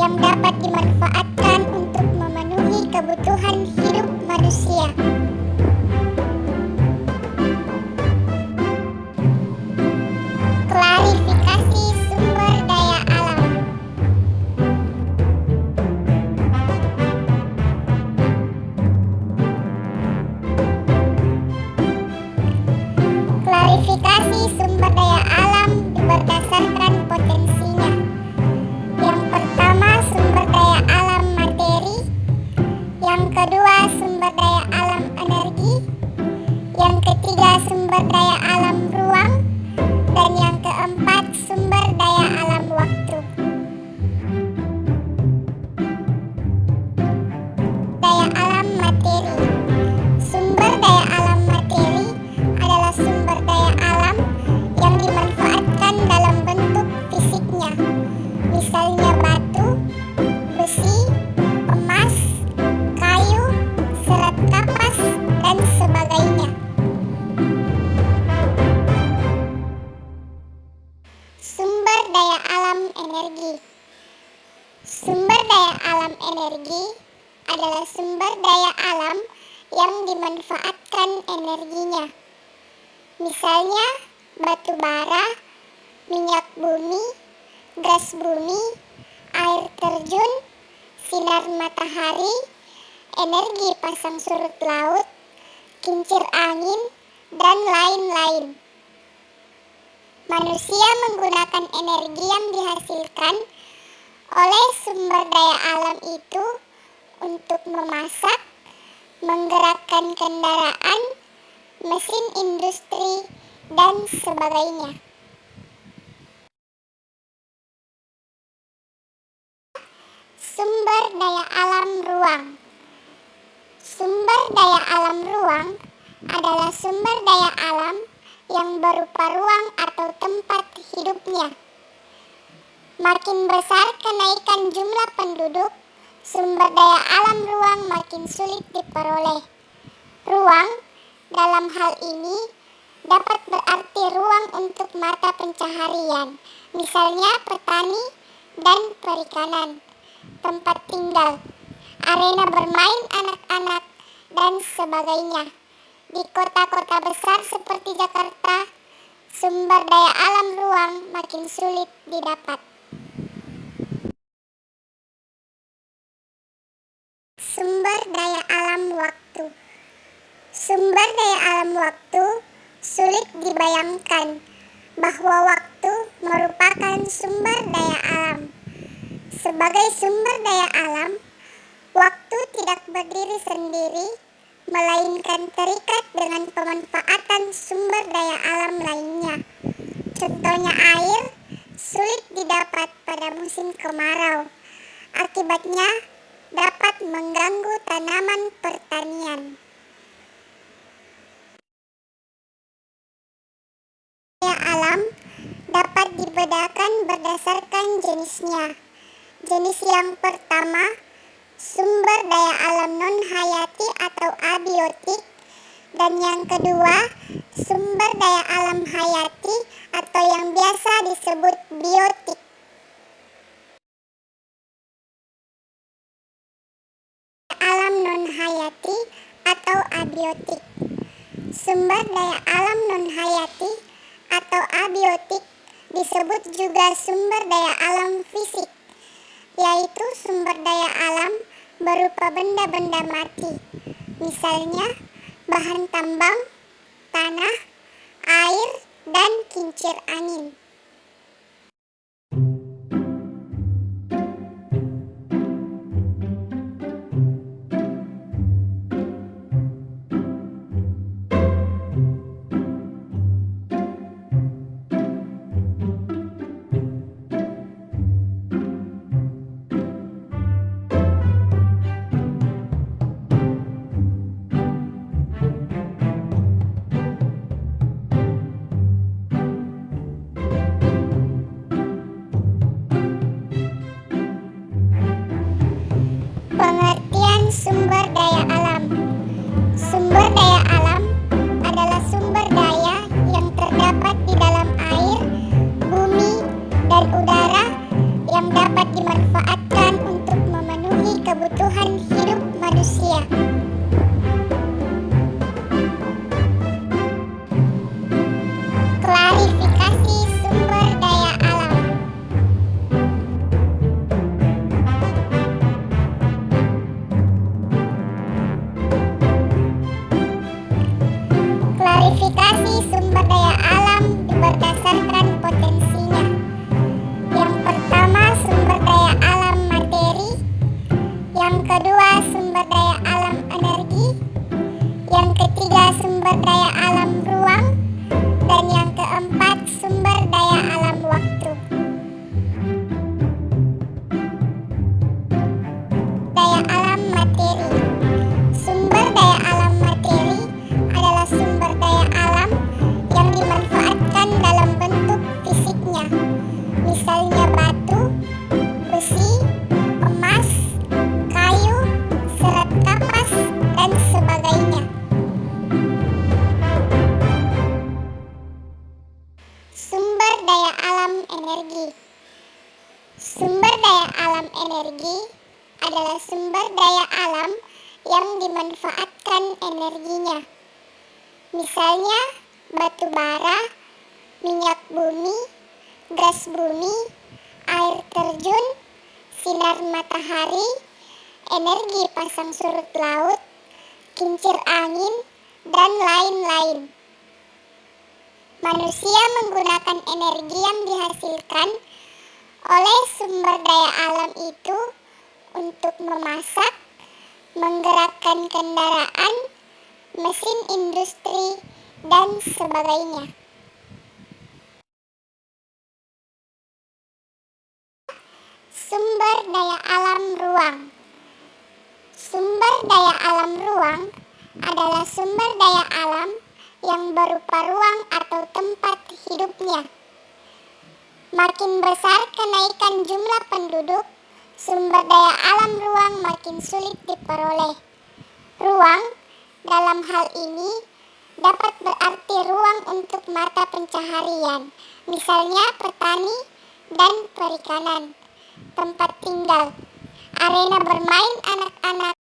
yang dapat dimanfaatkan untuk memenuhi kebutuhan hidup manusia. Klarifikasi sumber daya alam. Klarifikasi sumber daya alam berdasarkan potensinya. Yang pertama, sumber daya alam materi. Yang kedua, sumber daya alam energi. Yang ketiga, sumber daya alam ruang. Dan yang keempat, sumber daya alam waktu. Daya alam materi. Sumber daya alam materi adalah sumber daya alam yang dimanfaatkan dalam bentuk fisiknya, misalnya batu, besi, emas, kayu, serat kapas, dan sebagainya. Sumber daya alam energi. Sumber daya alam energi adalah sumber daya alam yang dimanfaatkan energinya. Misalnya batu bara, minyak bumi, gas bumi, air terjun, sinar matahari, energi pasang surut laut, kincir angin, dan lain-lain. Manusia menggunakan energi yang dihasilkan oleh sumber daya alam itu untuk memasak, menggerakkan kendaraan, mesin industri, dan sebagainya. Sumber daya alam ruang. Sumber daya alam ruang adalah sumber daya alam yang berupa ruang atau tempat hidupnya. Makin besar kenaikan jumlah penduduk, sumber daya alam ruang makin sulit diperoleh. Ruang dalam hal ini dapat berarti ruang untuk mata pencaharian, misalnya petani dan perikanan, tempat tinggal, arena bermain anak-anak, dan sebagainya. Di kota-kota besar seperti Jakarta, sumber daya alam ruang makin sulit didapat. Sumber daya alam waktu. Sumber daya alam waktu sulit dibayangkan bahwa waktu merupakan sumber daya alam. Sebagai sumber daya alam, waktu tidak berdiri sendiri, melainkan terikat dengan pemanfaatan sumber daya alam lainnya. Contohnya air sulit didapat pada musim kemarau. Akibatnya dapat mengganggu tanaman pertanian. Daya alam dapat dibedakan berdasarkan jenisnya. Jenis yang pertama, sumber daya alam non-hayati atau abiotik, dan yang kedua, sumber daya alam hayati atau yang biasa disebut biotik. Alam non-hayati atau abiotik. Sumber daya alam non-hayati atau abiotik disebut juga sumber daya alam fisik, yaitu sumber daya alam berupa benda-benda mati, misalnya bahan tambang, tanah, air, dan kincir angin. dapat dimanfaatkan untuk memenuhi kebutuhan hidup manusia. Klarifikasi sumber daya alam. Klarifikasi sumber daya alam berdasarkan potensinya. Yang pertama, sumber daya alam materi. Yang kedua, sumber daya alam energi. Yang ketiga, sumber daya alam ruang. Dan yang keempat, sumber daya alam waktu. Daya alam materi. Sumber daya alam materi adalah sumber daya alam yang dimanfaatkan dalam bentuk fisiknya, misalnya batu, besi, emas, kayu, serat kapas, dan sebagainya. Sumber daya alam energi. Sumber daya alam energi adalah sumber daya alam yang dimanfaatkan energinya. Misalnya batu bara, minyak bumi, gas bumi, air terjun, sinar matahari, energi pasang surut laut, kincir angin, dan lain-lain. Manusia menggunakan energi yang dihasilkan oleh sumber daya alam itu untuk memasak, menggerakkan kendaraan, mesin industri, dan sebagainya. Sumber daya alam ruang. Sumber daya alam ruang adalah sumber daya alam yang berupa ruang atau tempat hidupnya. Makin besar kenaikan jumlah penduduk, sumber daya alam ruang makin sulit diperoleh. Ruang dalam hal ini dapat berarti ruang untuk mata pencaharian, misalnya petani dan perikanan, tempat tinggal, arena bermain anak-anak,